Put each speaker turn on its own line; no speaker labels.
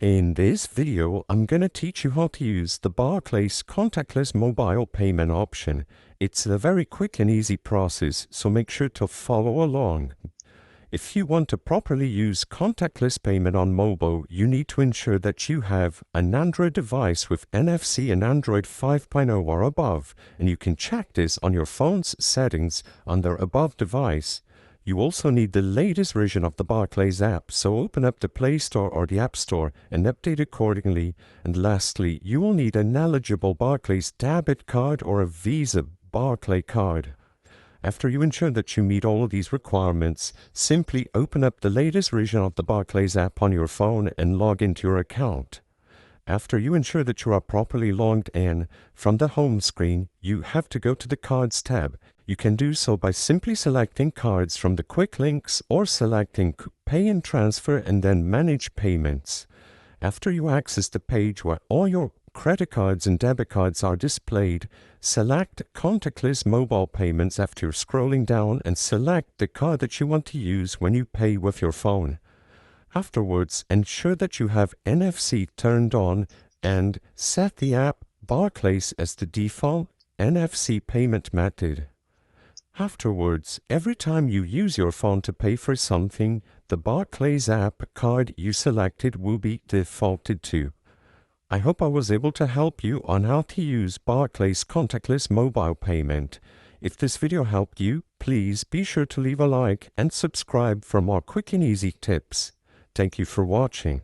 In this video, I'm going to teach you how to use the Barclays Contactless Mobile Payment option. It's a very quick and easy process, so make sure to follow along. If you want to properly use contactless payment on mobile, you need to ensure that you have an Android device with NFC and Android 5.0 or above, and you can check this on your phone's settings under Above Device. You also need the latest version of the Barclays app, so open up the Play Store or the App Store and update accordingly. And lastly, you will need an eligible Barclays debit card or a Visa Barclay card. After you ensure that you meet all of these requirements, simply open up the latest version of the Barclays app on your phone and log into your account. After you ensure that you are properly logged in, from the home screen, you have to go to the Cards tab. You can do so by simply selecting Cards from the quick links or selecting Pay and Transfer and then Manage Payments. After you access the page where all your credit cards and debit cards are displayed, select Contactless Mobile Payments after you're scrolling down and select the card that you want to use when you pay with your phone. Afterwards, ensure that you have NFC turned on and set the app Barclays as the default NFC payment method. Afterwards, every time you use your phone to pay for something, the Barclays app card you selected will be defaulted to. I hope I was able to help you on how to use Barclays Contactless Mobile Payment. If this video helped you, please be sure to leave a like and subscribe for more quick and easy tips. Thank you for watching.